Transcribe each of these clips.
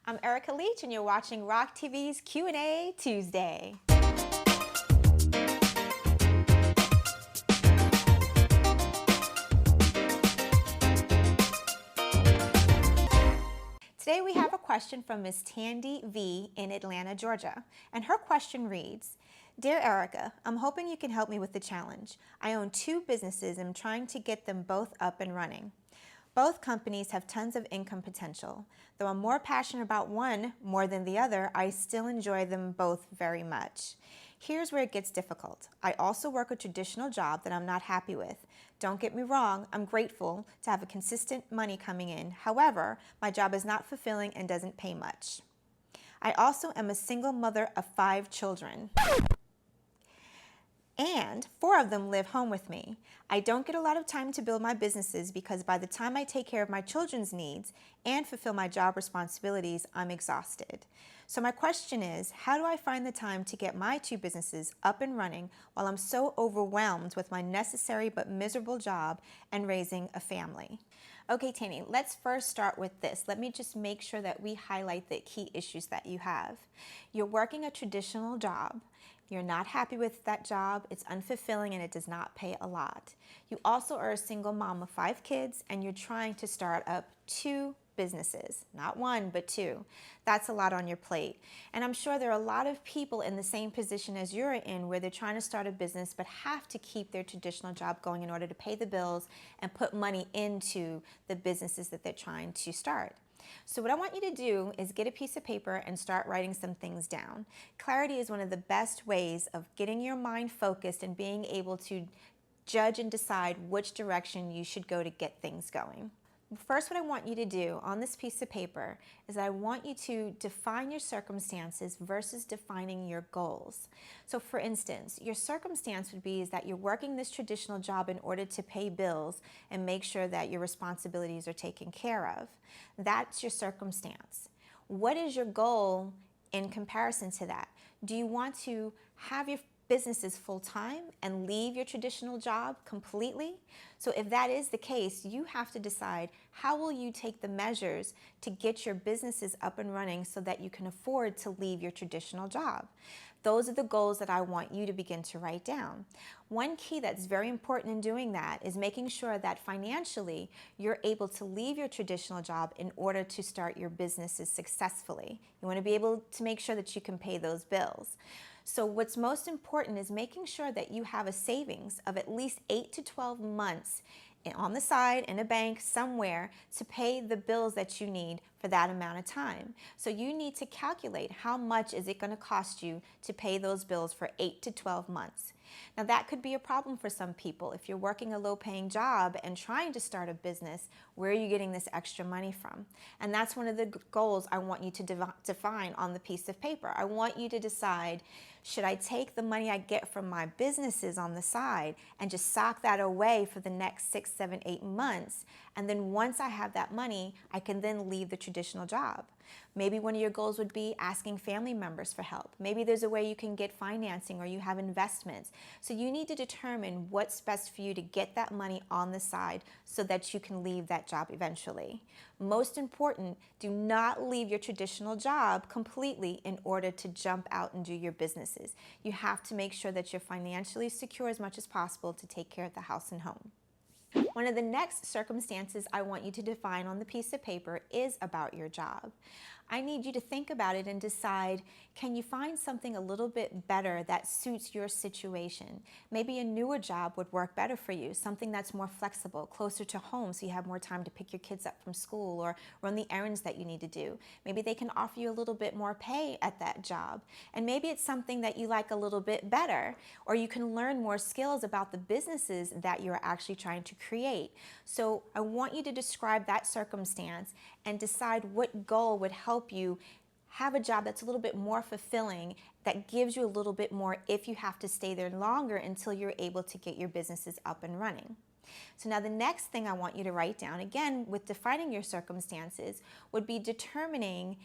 I'm Erica Leach, and you're watching Rock TV's Q&A Tuesday. Today we have a question from Miss Tandy V in Atlanta, Georgia, and her question reads, Dear Erica, I'm hoping you can help me with the challenge. I own 2 businesses and I'm trying to get them both up and running. Both companies have tons of income potential. Though I'm more passionate about one more than the other, I still enjoy them both very much. Here's where it gets difficult. I also work a traditional job that I'm not happy with. Don't get me wrong, I'm grateful to have a consistent money coming in. However, my job is not fulfilling and doesn't pay much. I also am a single mother of 5 children. And 4 of them live home with me. I don't get a lot of time to build my businesses because by the time I take care of my children's needs and fulfill my job responsibilities, I'm exhausted. So my question is, how do I find the time to get my 2 businesses up and running while I'm so overwhelmed with my necessary but miserable job and raising a family? Okay, Tanny, let's first start with this. Let me just make sure that we highlight the key issues that you have. You're working a traditional job. You're not happy with that job, it's unfulfilling, and it does not pay a lot. You also are a single mom of 5 kids, and you're trying to start up 2 businesses, not 1, but 2. That's a lot on your plate. And I'm sure there are a lot of people in the same position as you're in where they're trying to start a business but have to keep their traditional job going in order to pay the bills and put money into the businesses that they're trying to start. So what I want you to do is get a piece of paper and start writing some things down. Clarity is one of the best ways of getting your mind focused and being able to judge and decide which direction you should go to get things going. First, what I want you to do on this piece of paper is I want you to define your circumstances versus defining your goals. So for instance, your circumstance would be is that you're working this traditional job in order to pay bills and make sure that your responsibilities are taken care of. That's your circumstance. What is your goal in comparison to that? Do you want to have your businesses full-time and leave your traditional job completely? So if that is the case, you have to decide how will you take the measures to get your businesses up and running so that you can afford to leave your traditional job. Those are the goals that I want you to begin to write down. One key that's very important in doing that is making sure that financially you're able to leave your traditional job in order to start your businesses successfully. You want to be able to make sure that you can pay those bills. So what's most important is making sure that you have a savings of at least 8 to 12 months on the side in a bank somewhere to pay the bills that you need for that amount of time. So you need to calculate how much is it going to cost you to pay those bills for 8 to 12 months. Now that could be a problem for some people. If you're working a low-paying job and trying to start a business, where are you getting this extra money from? And that's one of the goals I want you to define on the piece of paper. I want you to decide, should I take the money I get from my businesses on the side and just sock that away for the next 6, 7, 8 months? And then once I have that money, I can then leave the traditional job. Maybe one of your goals would be asking family members for help. Maybe there's a way you can get financing or you have investments. So you need to determine what's best for you to get that money on the side so that you can leave that job eventually. Most important, do not leave your traditional job completely in order to jump out and do your businesses. You have to make sure that you're financially secure as much as possible to take care of the house and home. One of the next circumstances I want you to define on the piece of paper is about your job. I need you to think about it and decide, can you find something a little bit better that suits your situation? Maybe a newer job would work better for you, something that's more flexible, closer to home so you have more time to pick your kids up from school or run the errands that you need to do. Maybe they can offer you a little bit more pay at that job. And maybe it's something that you like a little bit better, or you can learn more skills about the businesses that you're actually trying to create. So I want you to describe that circumstance and decide what goal would help you have a job that's a little bit more fulfilling, that gives you a little bit more if you have to stay there longer until you're able to get your businesses up and running. So now the next thing I want you to write down, again with defining your circumstances, would be determining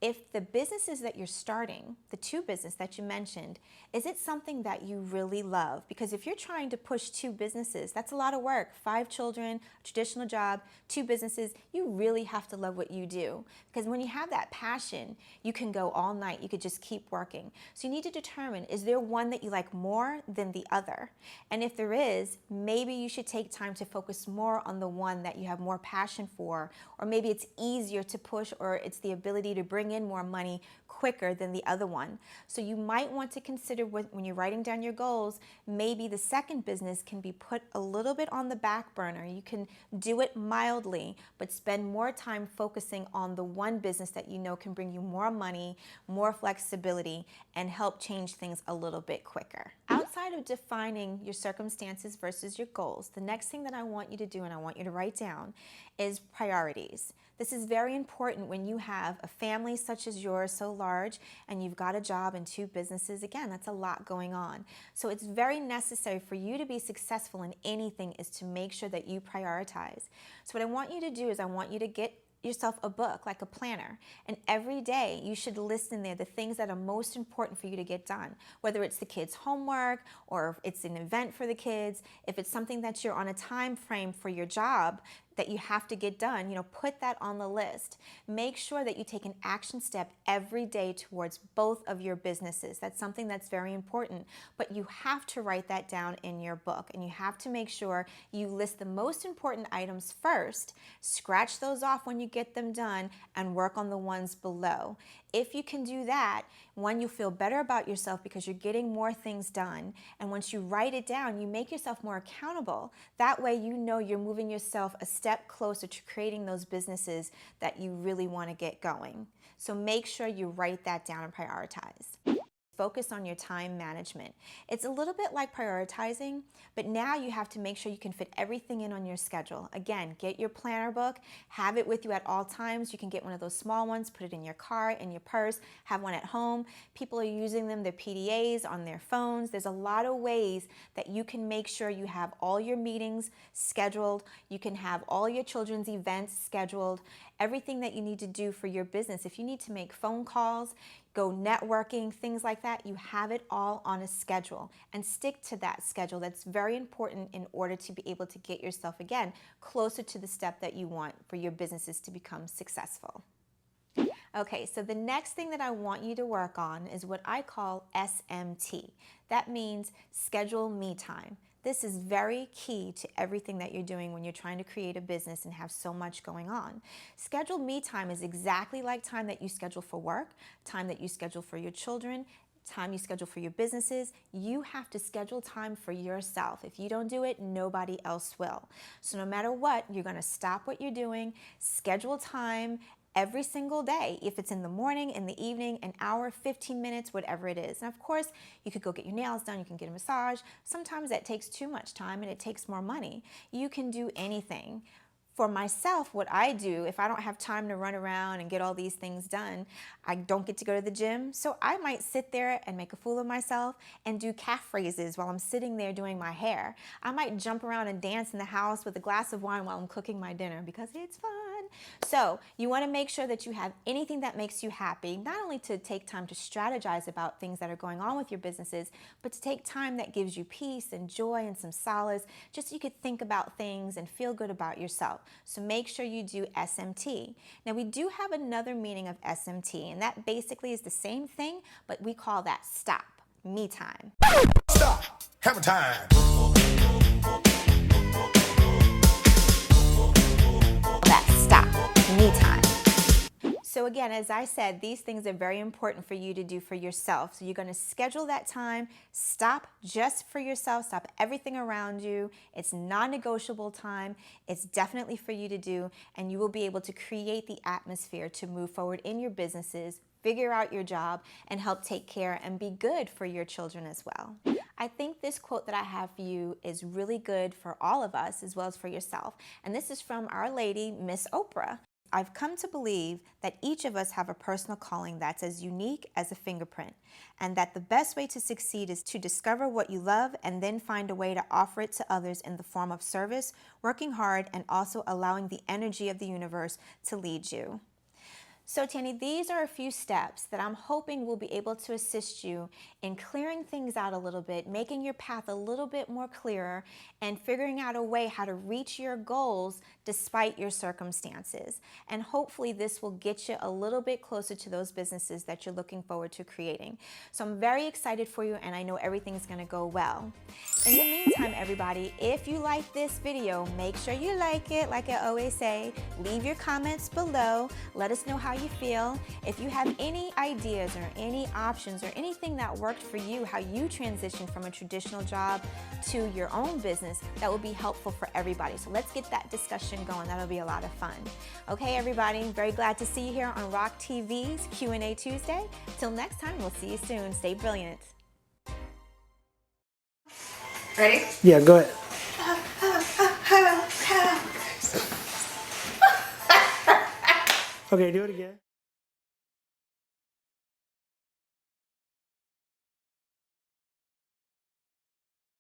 If the businesses that you're starting, the two businesses that you mentioned, is it something that you really love? Because if you're trying to push two businesses, that's a lot of work. 5 children, a traditional job, 2 businesses, you really have to love what you do. Because when you have that passion, you can go all night. You could just keep working. So you need to determine, is there one that you like more than the other? And if there is, maybe you should take time to focus more on the one that you have more passion for, or maybe it's easier to push, or it's the ability to bring in more money quicker than the other one. So you might want to consider when you're writing down your goals, maybe the second business can be put a little bit on the back burner. You can do it mildly, but spend more time focusing on the one business that you know can bring you more money, more flexibility, and help change things a little bit quicker. Outside of defining your circumstances versus your goals, the next thing that I want you to do, and I want you to write down, is priorities. This is very important when you have a family such as yours, so large, and you've got a job and 2 businesses. Again, that's a lot going on. So it's very necessary for you to be successful in anything is to make sure that you prioritize. So what I want you to do is I want you to get yourself a book, like a planner, and every day you should list in there the things that are most important for you to get done, whether it's the kids' homework or if it's an event for the kids, if it's something that you're on a time frame for your job that you have to get done, put that on the list. Make sure that you take an action step every day towards both of your businesses. That's something that's very important, but you have to write that down in your book, and you have to make sure you list the most important items first, scratch those off when you get them done, and work on the ones below. If you can do that, one, you feel better about yourself because you're getting more things done, and once you write it down, you make yourself more accountable. That way you know you're moving yourself a step closer to creating those businesses that you really want to get going. So make sure you write that down and prioritize. Focus on your time management. It's a little bit like prioritizing, but now you have to make sure you can fit everything in on your schedule. Again, get your planner book, have it with you at all times. You can get one of those small ones, put it in your car, in your purse, have one at home. People are using them, their PDAs on their phones. There's a lot of ways that you can make sure you have all your meetings scheduled. You can have all your children's events scheduled, everything that you need to do for your business. If you need to make phone calls, go networking, things like that, you have it all on a schedule, and stick to that schedule. That's very important in order to be able to get yourself, again, closer to the step that you want for your businesses to become successful. Okay, so the next thing that I want you to work on is what I call SMT. That means schedule me time. This is very key to everything that you're doing when you're trying to create a business and have so much going on. Scheduled me time is exactly like time that you schedule for work, time that you schedule for your children, time you schedule for your businesses. You have to schedule time for yourself. If you don't do it, nobody else will. So no matter what, you're going to stop what you're doing, schedule time every single day. If it's in the morning, in the evening, an hour, 15 minutes, whatever it is. And of course, you could go get your nails done, you can get a massage. Sometimes that takes too much time and it takes more money. You can do anything. For myself, what I do, if I don't have time to run around and get all these things done, I don't get to go to the gym, so I might sit there and make a fool of myself and do calf raises while I'm sitting there doing my hair. I might jump around and dance in the house with a glass of wine while I'm cooking my dinner because it's fun. So you want to make sure that you have anything that makes you happy, not only to take time to strategize about things that are going on with your businesses, but to take time that gives you peace and joy and some solace, just so you could think about things and feel good about yourself. So make sure you do SMT. Now we do have another meaning of SMT, and that basically is the same thing, but we call that stop, me time. Stop, have a time. That stop, me time. So again, as I said, these things are very important for you to do for yourself. So you're going to schedule that time, stop just for yourself, stop everything around you. It's non-negotiable time. It's definitely for you to do, and you will be able to create the atmosphere to move forward in your businesses, figure out your job, and help take care and be good for your children as well. I think this quote that I have for you is really good for all of us as well as for yourself. And this is from Our Lady, Miss Oprah. I've come to believe that each of us have a personal calling that's as unique as a fingerprint, and that the best way to succeed is to discover what you love and then find a way to offer it to others in the form of service, working hard, and also allowing the energy of the universe to lead you. So Tanny, these are a few steps that I'm hoping will be able to assist you in clearing things out a little bit, making your path a little bit more clearer, and figuring out a way how to reach your goals despite your circumstances. And hopefully this will get you a little bit closer to those businesses that you're looking forward to creating. So I'm very excited for you, and I know everything's gonna go well. In the meantime, everybody, if you like this video, make sure you like it, like I always say. Leave your comments below. Let us know how you feel. If you have any ideas or any options or anything that worked for you, how you transition from a traditional job to your own business, that will be helpful for everybody. So let's get that discussion going. That'll be a lot of fun. Okay, everybody, very glad to see you here on Rock TV's Q&A Tuesday. Till next time, we'll see you soon. Stay brilliant. Ready? Yeah, go ahead. Okay, do it again.